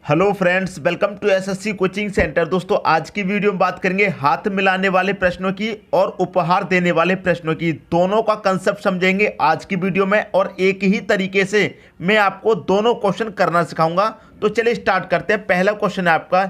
Hello friends, welcome to SSC coaching centre. दोस्तों, आज की वीडियो में बात करेंगे हाथ मिलाने वाले प्रश्नों की और उपहार देने वाले प्रश्नों की। दोनों का कंसेप्ट समझेंगे आज की वीडियो में और एक ही तरीके से मैं आपको दोनों क्वेश्चन करना सिखाऊंगा। तो चलिए स्टार्ट करते हैं। पहला क्वेश्चन है आपका,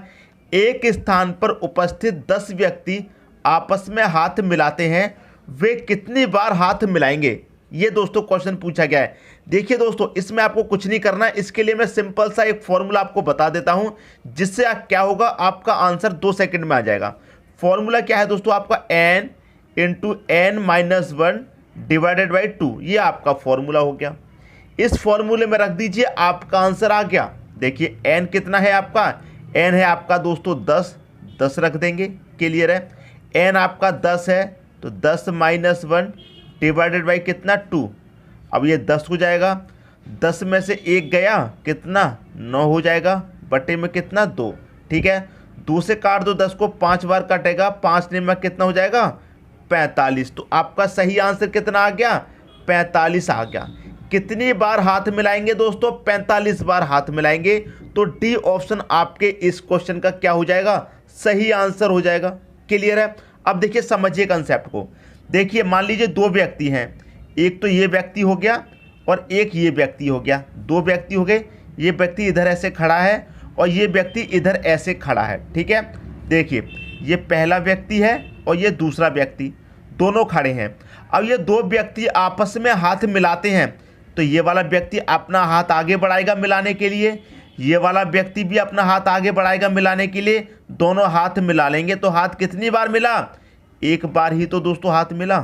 एक स्थान पर उपस्थित 10 व्यक्ति आपस में हाथ मिलाते हैं, वे कितनी बार हाथ मिलाएंगे? ये दोस्तों क्वेश्चन पूछा गया है। देखिए दोस्तों, इसमें आपको कुछ नहीं करना है। इसके लिए मैं सिंपल सा एक फॉर्मूला आपको बता देता हूं, जिससे क्या होगा, आपका आंसर 2 सेकंड में आ जाएगा। फॉर्मूला क्या है दोस्तों? आपका n into N minus one divided by 2। ये आपका फॉर्मूला हो गया। इस फॉर्मूले में रख दीजिए, आपका आंसर आ गया। देखिए n कितना है आपका? n है आपका दोस्तों 10, 10 रख देंगे। क्लियर है? n आपका 10 है तो 10 माइनस वन डिवाइडेड बाई कितना? 2। अब ये 10 हो जाएगा, 10 में से 1 गया, कितना? 9 हो जाएगा, बटे में कितना? 2। ठीक है, 2 से काट दो, 10 को 5 बार कटेगा, 5 ने में कितना हो जाएगा? 45। तो आपका सही आंसर कितना आ गया? 45 आ गया। कितनी बार हाथ मिलाएंगे दोस्तों? 45 बार हाथ मिलाएंगे। तो डी ऑप्शन आपके इस क्वेश्चन का क्या हो जाएगा? सही आंसर हो जाएगा। क्लियर है? अब देखिए, समझिए कंसेप्ट को। देखिए, मान लीजिए 2 व्यक्ति हैं, एक तो ये व्यक्ति हो गया और एक ये व्यक्ति हो गया। 2 व्यक्ति हो गए। ये व्यक्ति इधर ऐसे खड़ा है और ये व्यक्ति इधर ऐसे खड़ा है। ठीक है, देखिए ये पहला व्यक्ति है और ये दूसरा व्यक्ति, दोनों खड़े हैं। अब ये 2 व्यक्ति आपस में हाथ मिलाते हैं, तो ये वाला व्यक्ति अपना हाथ आगे बढ़ाएगा मिलाने के लिए, ये वाला व्यक्ति भी अपना हाथ आगे बढ़ाएगा मिलाने के लिए। दोनों हाथ मिला लेंगे तो हाथ कितनी बार मिला? एक बार ही तो दोस्तों हाथ मिला।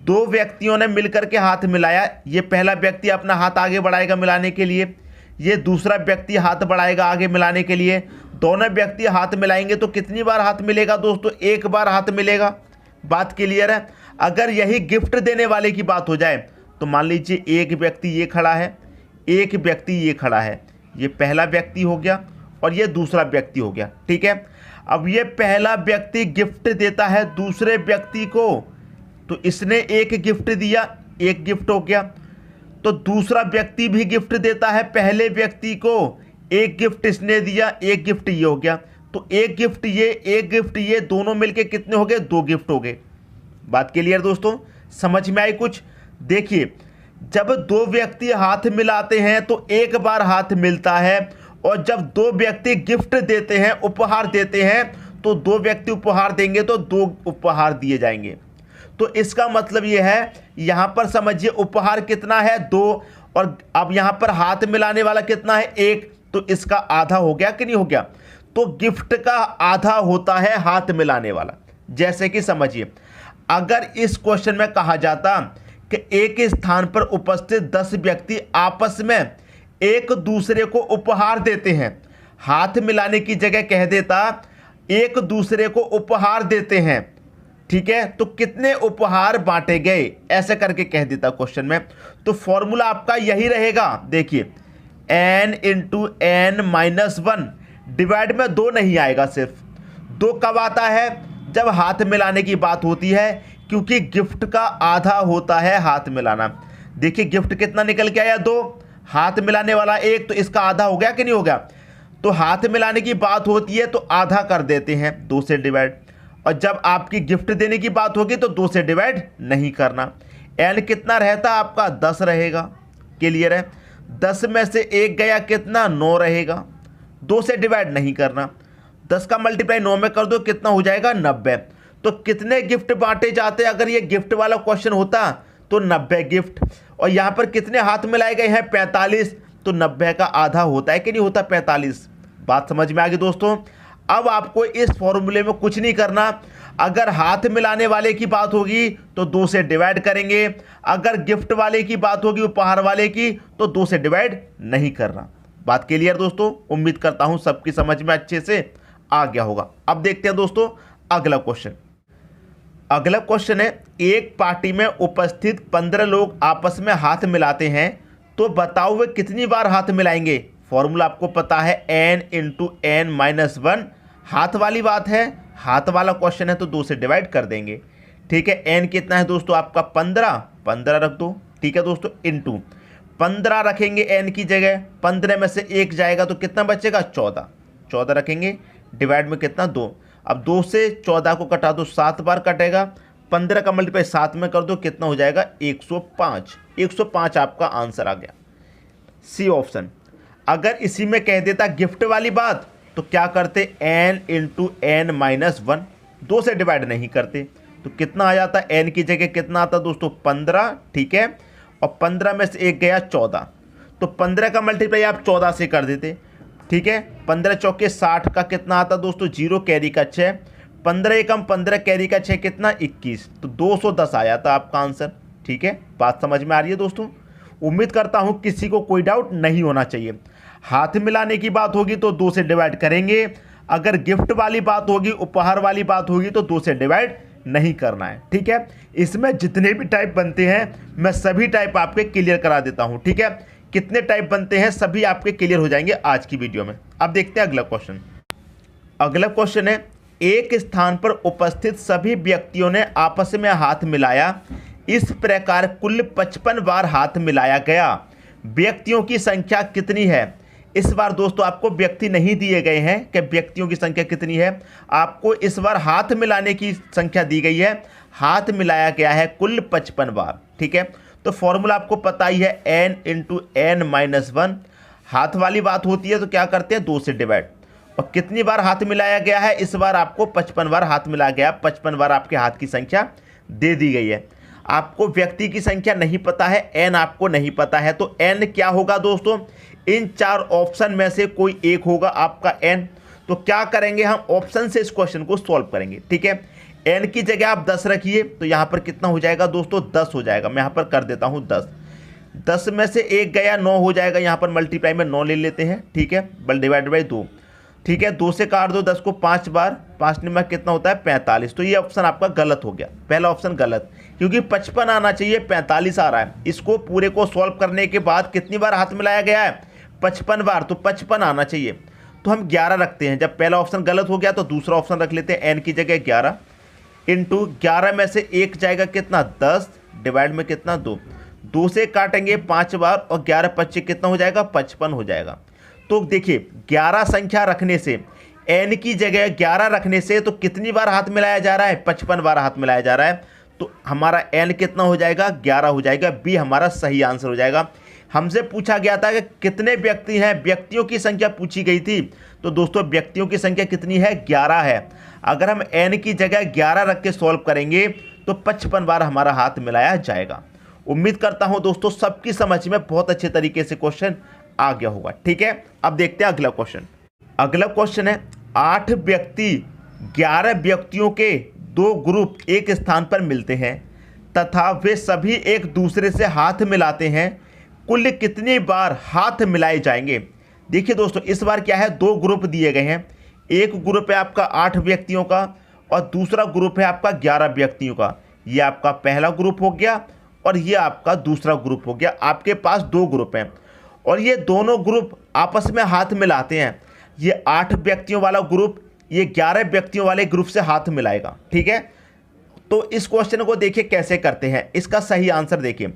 2 व्यक्तियों ने मिलकर के हाथ मिलाया। ये पहला व्यक्ति अपना हाथ आगे बढ़ाएगा मिलाने के लिए, ये दूसरा व्यक्ति हाथ बढ़ाएगा आगे मिलाने के लिए। दोनों व्यक्ति हाथ मिलाएंगे तो कितनी बार हाथ मिलेगा दोस्तों? एक बार हाथ मिलेगा। बात क्लियर है? अगर यही गिफ्ट देने वाले की बात हो जाए तो मान लीजिए एक व्यक्ति ये खड़ा है, एक व्यक्ति ये खड़ा है। ये पहला व्यक्ति हो गया और ये दूसरा व्यक्ति हो गया। ठीक है, अब ये पहला व्यक्ति गिफ्ट देता है दूसरे व्यक्ति को, तो इसने एक गिफ्ट दिया, एक गिफ्ट हो गया। तो दूसरा व्यक्ति भी गिफ्ट देता है पहले व्यक्ति को, एक गिफ्ट इसने दिया, एक गिफ्ट ये हो गया। तो एक गिफ्ट ये, एक गिफ्ट ये, दोनों मिलके कितने हो गए? 2 गिफ्ट हो गए। बात क्लियर दोस्तों? समझ में आई कुछ? देखिए, जब 2 व्यक्ति हाथ मिलाते हैं तो एक बार हाथ मिलता है, और जब 2 व्यक्ति गिफ्ट देते हैं, उपहार देते हैं, तो 2 व्यक्ति उपहार देंगे तो 2 उपहार दिए जाएंगे। तो इसका मतलब यह है, यहां पर समझिए उपहार कितना है? 2, और अब यहां पर हाथ मिलाने वाला कितना है? 1। तो इसका आधा हो गया कि नहीं हो गया? तो गिफ्ट का आधा होता है हाथ मिलाने वाला। जैसे कि समझिए, अगर इस क्वेश्चन में कहा जाता कि एक स्थान पर उपस्थित 10 व्यक्ति आपस में एक दूसरे को उपहार देते हैं, हाथ मिलाने की जगह कह देता एक दूसरे को उपहार देते हैं। ठीक है, तो कितने उपहार बांटे गए, ऐसे करके कह देता क्वेश्चन में। तो फॉर्मूला आपका यही रहेगा। देखिए, n into N minus one divide में 2 नहीं आएगा, सिर्फ 2 कब आता है? जब हाथ मिलाने की बात होती है, क्योंकि गिफ्ट का आधा होता है हाथ मिलाना। देखिए, गिफ्ट कितना निकल के आया? 2, हाथ मिलाने वाला 1, तो इसका आधा हो गया कि नहीं हो गया? तो हाथ मिलाने की बात होती है तो आधा कर देते हैं 2 से डिवाइड, और जब आपकी गिफ्ट देने की बात होगी तो 2 से डिवाइड नहीं करना। एन कितना रहता आपका? 10 रहेगा। क्लियर है? 10 में से 1 गया, कितना? 9 रहेगा। 2 से डिवाइड नहीं करना। 10 का मल्टीप्लाई 9 में कर दो, कितना हो जाएगा? 90। तो कितने गिफ्ट बांटे जाते हैं? अगर ये गिफ्ट वाला क्वेश्चन होता तो 90 गिफ्ट। और यहाँ पर कितने हाथ मिलाए गए हैं? 45। तो 90 का आधा होता है कि नहीं होता? 45। बात समझ में आ गई दोस्तों? अब आपको इस फॉर्मूले में कुछ नहीं करना। अगर हाथ मिलाने वाले की बात होगी तो 2 से डिवाइड करेंगे, अगर गिफ्ट वाले की बात होगी, उपहार वाले की, तो 2 से डिवाइड नहीं करना। बात क्लियर दोस्तों? उम्मीद करता हूं सबकी समझ में अच्छे से आ गया होगा। अब देखते हैं दोस्तों अगला क्वेश्चन। अगला क्वेश्चन है, एक पार्टी में उपस्थित 15 लोग आपस में हाथ मिलाते हैं, तो बताओ वे कितनी बार हाथ मिलाएंगे? फॉर्मूला आपको पता है, n into N minus one. हाथ वाली बात है, हाथ वाला क्वेश्चन है, तो 2 से डिवाइड कर देंगे। ठीक है, n कितना है दोस्तों आपका? 15 रख दो। ठीक है दोस्तों, इंटू 15 रखेंगे n की जगह, 15 में से 1 जाएगा तो कितना बचेगा 14, 14 रखेंगे, डिवाइड में कितना 2। अब 2 से 14 को कटा दो, 7 बार कटेगा, 15 का मल्टीप्लाई 7 में कर दो, कितना हो जाएगा 105। 105 आपका आंसर आ गया, सी ऑप्शन। अगर इसी में कह देता गिफ्ट वाली बात तो क्या करते, n इंटू n माइनस 1, 2 से डिवाइड नहीं करते तो कितना आ जाता, n की जगह कितना आता दोस्तों 15, ठीक है, और 15 में से 1 गया 14, तो 15 का मल्टीप्लाई आप 14 से कर देते, ठीक है। 15 चौके 60 का कितना आता दोस्तों, 0 कैरी का 6, 15 एकम 15 कैरी का 6 कितना 21, तो 210 आ जाता आपका आंसर, ठीक है। बात समझ में आ रही है दोस्तों? उम्मीद करता हूँ किसी को कोई डाउट नहीं होना चाहिए। हाथ मिलाने की बात होगी तो 2 से डिवाइड करेंगे, अगर गिफ्ट वाली बात होगी, उपहार वाली बात होगी तो 2 से डिवाइड नहीं करना है, ठीक है। इसमें जितने भी टाइप बनते हैं मैं सभी टाइप आपके क्लियर करा देता हूं, ठीक है। कितने टाइप बनते हैं सभी आपके क्लियर हो जाएंगे आज की वीडियो में। अब देखते हैं अगला क्वेश्चन। अगला क्वेश्चन है, एक स्थान पर उपस्थित सभी व्यक्तियों ने आपस में हाथ मिलाया, इस प्रकार कुल 55 बार हाथ मिलाया गया, व्यक्तियों की संख्या कितनी है? इस बार दोस्तों आपको व्यक्ति नहीं दिए गए हैं कि व्यक्तियों की संख्या कितनी है, आपको इस बार हाथ मिलाने की संख्या दी गई है। हाथ मिलाया गया है कुल 55 बार, ठीक है। तो फॉर्मूला आपको पता ही है, n इंटू n माइनस 1। हाथ वाली बात होती है तो क्या करते हैं 2 से डिवाइड, और कितनी बार हाथ मिलाया गया है, इस बार आपको 55 बार हाथ मिलाया गया, 55 बार आपके हाथ की संख्या दे दी गई है। आपको व्यक्ति की संख्या नहीं पता है, n आपको नहीं पता है, तो n क्या होगा दोस्तों, इन 4 ऑप्शन में से कोई एक होगा आपका n। तो क्या करेंगे, हम ऑप्शन से इस क्वेश्चन को सॉल्व करेंगे, ठीक है। n की जगह आप 10 रखिए तो यहाँ पर कितना हो जाएगा दोस्तों, 10 हो जाएगा। मैं यहाँ पर कर देता हूँ 10, 10 में से 1 गया 9 हो जाएगा, यहाँ पर मल्टीप्लाई में 9 ले लेते हैं, ठीक है, बल डिवाइड बाई 2, ठीक है। 2 से काट दो 10 को 5 बार, 5 में कितना होता है 45। तो ये ऑप्शन आपका गलत हो गया, पहला ऑप्शन गलत, क्योंकि 55 आना चाहिए, 45 आ रहा है। इसको पूरे को सॉल्व करने के बाद कितनी बार हाथ मिलाया गया है, 55 बार, तो 55 आना चाहिए। तो हम 11 रखते हैं, जब पहला ऑप्शन गलत हो गया तो दूसरा ऑप्शन रख लेते हैं, n की जगह 11 इंटू 11 में से 1 जाएगा कितना 10, डिवाइड में कितना 2, 2 से काटेंगे 5 बार, और 11 25 कितना हो जाएगा 55 हो जाएगा। तो देखिए 11 संख्या रखने से, n की जगह 11 रखने से तो कितनी बार हाथ मिलाया जा रहा है, 55 बार हाथ मिलाया जा रहा है। तो हमारा n कितना हो जाएगा 11 हो जाएगा, बी हमारा सही आंसर हो जाएगा। हमसे पूछा गया था कि कितने व्यक्ति हैं, व्यक्तियों की संख्या पूछी गई थी, तो दोस्तों व्यक्तियों की संख्या कितनी है 11 है। अगर हम n की जगह 11 रख के सॉल्व करेंगे तो 55 बार हमारा हाथ मिलाया जाएगा। उम्मीद करता हूं दोस्तों सबकी समझ में बहुत अच्छे तरीके से क्वेश्चन आ गया होगा, ठीक है। अब देखते हैं अगला क्वेश्चन। अगला क्वेश्चन है, 8 व्यक्ति 11 व्यक्तियों के 2 ग्रुप एक स्थान पर मिलते हैं तथा वे सभी एक दूसरे से हाथ मिलाते हैं, कुल कितनी बार हाथ मिलाए जाएंगे? देखिए दोस्तों इस बार क्या है, 2 ग्रुप दिए गए हैं, एक ग्रुप है आपका 8 व्यक्तियों का और दूसरा ग्रुप है आपका 11 व्यक्तियों का। ये आपका पहला ग्रुप हो गया और ये आपका दूसरा ग्रुप हो गया। आपके पास 2 ग्रुप हैं और ये दोनों ग्रुप आपस में हाथ मिलाते हैं। ये 8 व्यक्तियों वाला ग्रुप ये 11 व्यक्तियों वाले ग्रुप से हाथ मिलाएगा, ठीक है। तो इस क्वेश्चन को देखिए कैसे करते हैं, इसका सही आंसर देखिए।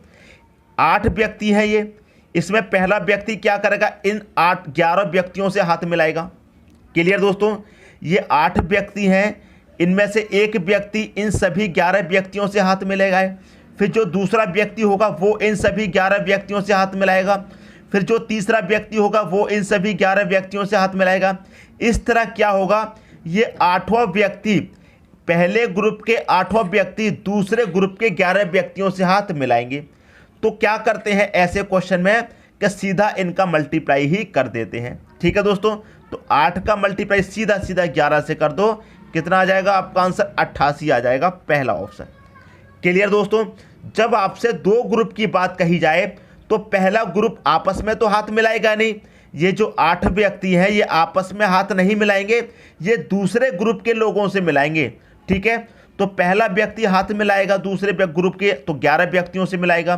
8 व्यक्ति हैं ये, इसमें पहला व्यक्ति क्या करेगा, इन 11 व्यक्तियों से हाथ मिलाएगा। क्लियर दोस्तों, ये 8 व्यक्ति हैं, इनमें से एक व्यक्ति इन सभी 11 व्यक्तियों से हाथ मिलाएगा। फिर जो दूसरा व्यक्ति होगा वो इन सभी 11 व्यक्तियों से हाथ मिलाएगा। फिर जो तीसरा व्यक्ति होगा वो इन सभी 11 व्यक्तियों से हाथ मिलाएगा। इस तरह क्या होगा, ये 8वां व्यक्ति, पहले ग्रुप के 8वां व्यक्ति दूसरे ग्रुप के 11 व्यक्तियों से हाथ मिलाएंगे। तो क्या करते हैं ऐसे क्वेश्चन में कि सीधा इनका मल्टीप्लाई ही कर देते हैं, ठीक है दोस्तों। तो 8 का मल्टीप्लाई सीधा सीधा 11 से कर दो, कितना आ जाएगा आपका आंसर 88 आ जाएगा, पहला ऑप्शन। क्लियर दोस्तों, जब आपसे 2 ग्रुप की बात कही जाए तो पहला ग्रुप आपस में तो हाथ मिलाएगा नहीं, ये जो 8 व्यक्ति हैं ये आपस में हाथ नहीं मिलाएंगे, ये दूसरे ग्रुप के लोगों से मिलाएंगे, ठीक है। तो पहला व्यक्ति हाथ मिलाएगा दूसरे ग्रुप के, तो 11 व्यक्तियों से मिलाएगा,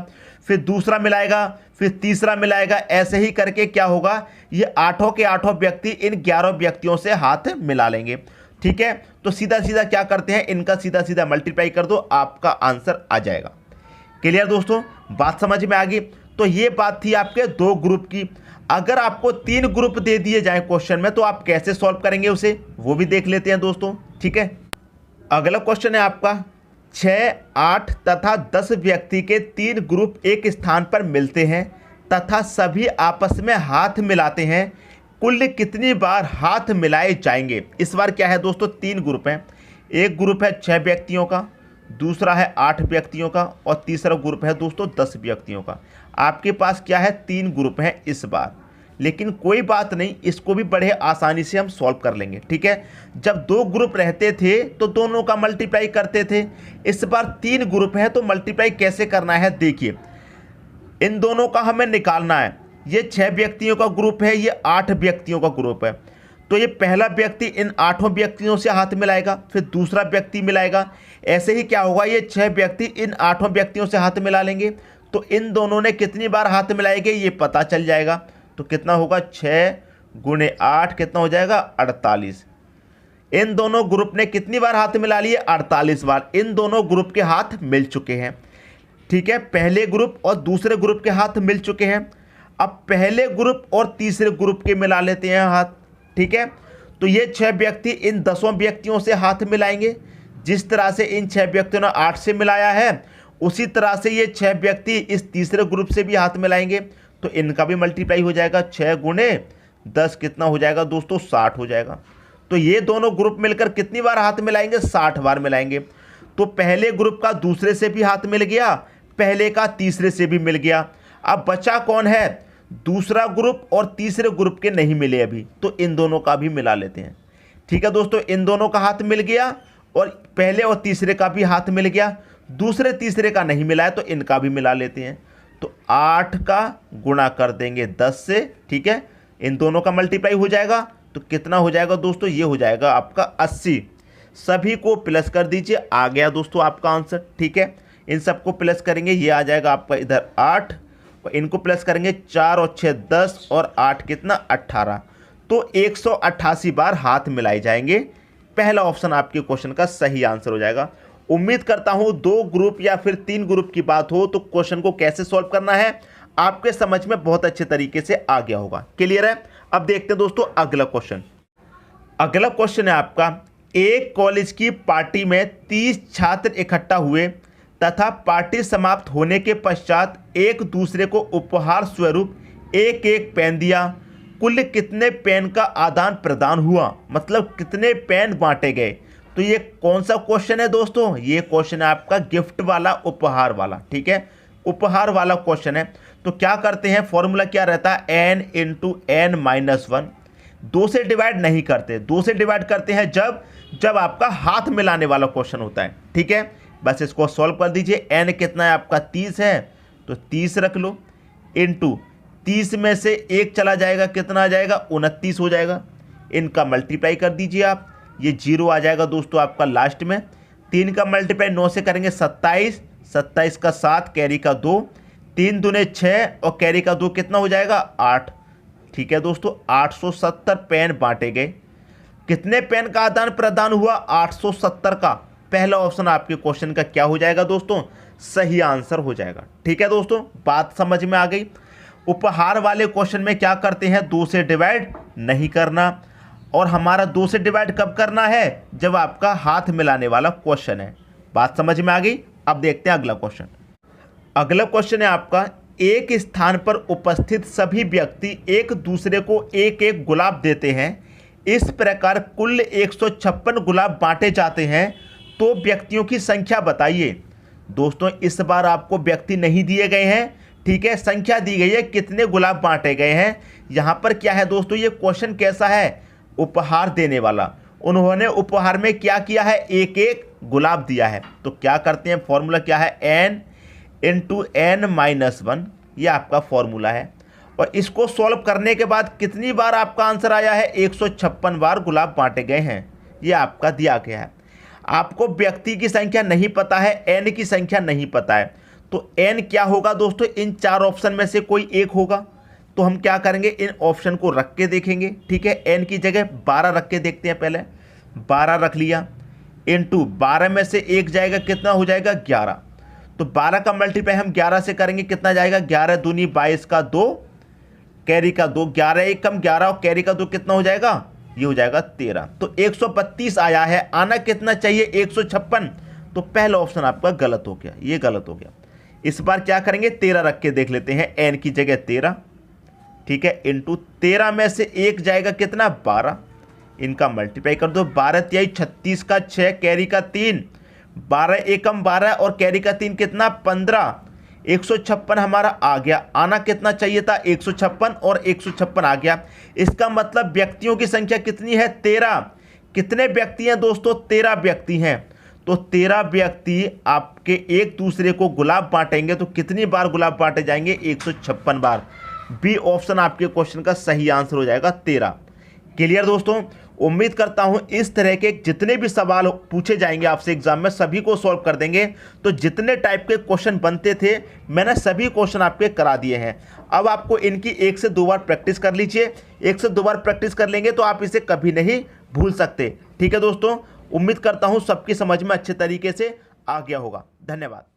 फिर दूसरा मिलाएगा, फिर तीसरा मिलाएगा, ऐसे ही करके क्या होगा, ये 8 के 8 व्यक्ति इन 11 व्यक्तियों से हाथ मिला लेंगे, ठीक है। तो सीधा सीधा क्या करते हैं, इनका सीधा सीधा मल्टीप्लाई कर दो, आपका आंसर आ जाएगा। क्लियर दोस्तों, बात समझ में आ गई। तो ये बात थी आपके 2 ग्रुप की। अगर आपको 3 ग्रुप दे दिए जाए क्वेश्चन में तो आप कैसे सॉल्व करेंगे उसे, वो भी देख लेते हैं दोस्तों। ठीक है, अगला क्वेश्चन है आपका 6, 8 तथा 10 व्यक्ति के 3 ग्रुप एक स्थान पर मिलते हैं तथा सभी आपस में हाथ मिलाते हैं, कुल कितनी बार हाथ मिलाए जाएंगे। इस बार क्या है दोस्तों, 3 ग्रुप हैं। एक ग्रुप है 6 व्यक्तियों का, दूसरा है 8 व्यक्तियों का और तीसरा ग्रुप है दोस्तों 10 व्यक्तियों का। आपके पास क्या है, 3 ग्रुप हैं इस बार, लेकिन कोई बात नहीं, इसको भी बड़े आसानी से हम सॉल्व कर लेंगे। ठीक है, जब 2 ग्रुप रहते थे तो दोनों का मल्टीप्लाई करते थे। इस बार 3 ग्रुप हैं तो मल्टीप्लाई कैसे करना है, देखिए इन दोनों का हमें निकालना है। ये 6 व्यक्तियों का ग्रुप है, ये 8 व्यक्तियों का ग्रुप है। तो ये पहला व्यक्ति इन 8 व्यक्तियों से हाथ मिलाएगा, फिर दूसरा व्यक्ति मिलाएगा। ऐसे ही क्या होगा, ये 6 व्यक्ति इन 8 व्यक्तियों से हाथ मिला लेंगे, तो इन दोनों ने कितनी बार हाथ मिलाएंगे ये पता चल जाएगा। तो कितना होगा, 6 × 8 कितना हो जाएगा, 48। इन दोनों ग्रुप ने कितनी बार हाथ मिला लिए, 48 बार। इन दोनों ग्रुप के हाथ मिल चुके हैं। ठीक है, पहले ग्रुप और दूसरे ग्रुप के हाथ मिल चुके हैं। अब पहले ग्रुप और तीसरे ग्रुप के मिला लेते हैं हाथ। ठीक है, तो ये 6 व्यक्ति इन 10 व्यक्तियों से हाथ मिलाएंगे। जिस तरह से इन 6 व्यक्तियों ने 8 से मिलाया है, उसी तरह से ये 6 व्यक्ति इस तीसरे ग्रुप से भी हाथ मिलाएंगे, तो इनका भी मल्टीप्लाई हो जाएगा। 6 × 10 कितना हो जाएगा दोस्तों, 60 हो जाएगा। तो ये दोनों ग्रुप मिलकर कितनी बार हाथ मिलाएंगे, 60 बार मिलाएंगे। तो पहले ग्रुप का दूसरे से भी हाथ मिल गया, पहले का तीसरे से भी मिल गया। अब बचा कौन है, दूसरा ग्रुप और तीसरे ग्रुप के नहीं मिले अभी, तो इन दोनों का भी मिला लेते हैं। ठीक है दोस्तों, इन दोनों का हाथ मिल गया और पहले और तीसरे का भी हाथ मिल गया। दूसरे तीसरे का नहीं मिला है तो इनका भी मिला लेते हैं। तो 8 का गुणा कर देंगे 10 से। ठीक है, इन दोनों का मल्टीप्लाई हो जाएगा, तो कितना हो जाएगा दोस्तों, ये हो जाएगा आपका 80। सभी को प्लस कर दीजिए, आ गया दोस्तों आपका आंसर। ठीक है, इन सबको प्लस करेंगे, ये आ जाएगा आपका इधर 8, और इनको प्लस करेंगे 4 और 6 10 और 8 कितना 18। तो 188 बार हाथ मिलाए जाएंगे। पहला ऑप्शन आपके क्वेश्चन का सही आंसर हो जाएगा। उम्मीद करता हूं 2 ग्रुप या फिर 3 ग्रुप की बात हो तो क्वेश्चन को कैसे सॉल्व करना है आपके समझ में बहुत अच्छे तरीके से आ गया होगा। क्लियर है, अब देखते हैं दोस्तों अगला क्वेश्चन। अगला क्वेश्चन है आपका, एक कॉलेज की पार्टी में 30 छात्र इकट्ठा हुए तथा पार्टी समाप्त होने के पश्चात एक दूसरे को उपहार स्वरूप एक एक पेन दिया। कुल कितने पेन का आदान प्रदान हुआ, मतलब कितने पेन बांटे गए। तो ये कौन सा क्वेश्चन है दोस्तों, ये क्वेश्चन है आपका गिफ्ट वाला, उपहार वाला। ठीक है, उपहार वाला क्वेश्चन है। तो क्या करते हैं, फॉर्मूला क्या रहता है, n × n-1। 2 से डिवाइड नहीं करते, 2 से डिवाइड करते हैं जब आपका हाथ मिलाने वाला क्वेश्चन होता है। ठीक है, बस इसको सॉल्व कर दीजिए। n कितना है आपका 30 है, तो 30 रख लो, इंटू 30 में से 1 चला जाएगा, कितना आ जाएगा 29 हो जाएगा। इनका मल्टीप्लाई कर दीजिए आप, ये 0 आ जाएगा दोस्तों आपका लास्ट में। 3 का मल्टीप्लाई 9 से करेंगे 27, 27 का 7, कैरी का 2, 3 दूने 6 और कैरी का 2 कितना हो जाएगा 8। ठीक है दोस्तों, 870 पेन बांटे गए। कितने पेन का आदान प्रदान हुआ, 870 का। पहला ऑप्शन आपके क्वेश्चन का क्या हो जाएगा दोस्तों, सही आंसर हो जाएगा। ठीक है दोस्तों, बात समझ में आ गई। उपहार वाले क्वेश्चन में क्या करते हैं, 2 से डिवाइड नहीं करना, और हमारा 2 से डिवाइड कब करना है, जब आपका हाथ मिलाने वाला क्वेश्चन है। बात समझ में आ गई। अब देखते हैं अगला क्वेश्चन। अगला क्वेश्चन है आपका, एक स्थान पर उपस्थित सभी व्यक्ति एक दूसरे को एक एक गुलाब देते हैं। इस प्रकार कुल 156 गुलाब बांटे जाते हैं, तो व्यक्तियों की संख्या बताइए। दोस्तों इस बार आपको व्यक्ति नहीं दिए गए हैं, ठीक है, संख्या दी गई है, कितने गुलाब बांटे गए हैं। यहाँ पर क्या है दोस्तों, ये क्वेश्चन कैसा है, उपहार देने वाला। उन्होंने उपहार में क्या किया है, एक एक गुलाब दिया है। तो क्या करते हैं, फॉर्मूला क्या है, n × n-1, ये आपका फॉर्मूला है। और इसको सॉल्व करने के बाद कितनी बार आपका आंसर आया है, 156 बार गुलाब बांटे गए हैं, ये आपका दिया गया है। आपको व्यक्ति की संख्या नहीं पता है, n की संख्या नहीं पता है, तो n क्या होगा दोस्तों, इन 4 ऑप्शन में से कोई एक होगा। तो हम क्या करेंगे, इन ऑप्शन को रख के देखेंगे। ठीक है, n की जगह 12 रख के देखते हैं। पहले 12 रख लिया, इंटू 12 में से 1 जाएगा, कितना हो जाएगा 11। तो 12 का मल्टीप्लाई हम 11 से करेंगे, कितना जाएगा, 11 दूनी 22 का 2, कैरी का 2, 11 एक कम 11 और कैरी का 2 कितना हो जाएगा, ये हो जाएगा 13। तो 132 आया है, आना कितना चाहिए 156। तो पहला ऑप्शन आपका गलत हो गया, ये गलत हो गया। इस बार क्या करेंगे, 13 रख के देख लेते हैं, एन की जगह 13, ठीक है, इंटू 13 में से 1 जाएगा कितना, 12, इनका मल्टीप्लाई कर दो, 12 तिहाई 36 का 6, कैरी का 3, 12 एकम 12 और कैरी का 3 कितना, 15, 156 हमारा आ गया। आना कितना चाहिए था, 156 और 156 आ गया। इसका मतलब व्यक्तियों की संख्या कितनी है, 13। कितने व्यक्ति हैं दोस्तों, 13 व्यक्ति हैं। तो 13 व्यक्ति आपके एक दूसरे को गुलाब बांटेंगे तो कितनी बार गुलाब बांटे जाएंगे, 156 बार। बी ऑप्शन आपके क्वेश्चन का सही आंसर हो जाएगा 13। क्लियर दोस्तों, उम्मीद करता हूं इस तरह के जितने भी सवाल पूछे जाएंगे आपसे एग्जाम में सभी को सॉल्व कर देंगे। तो जितने टाइप के क्वेश्चन बनते थे मैंने सभी क्वेश्चन आपके करा दिए हैं। अब आपको इनकी 1 से 2 बार प्रैक्टिस कर लीजिए, 1 से 2 बार प्रैक्टिस कर लेंगे तो आप इसे कभी नहीं भूल सकते। ठीक है दोस्तों, उम्मीद करता हूं सबकी समझ में अच्छे तरीके से आ गया होगा। धन्यवाद।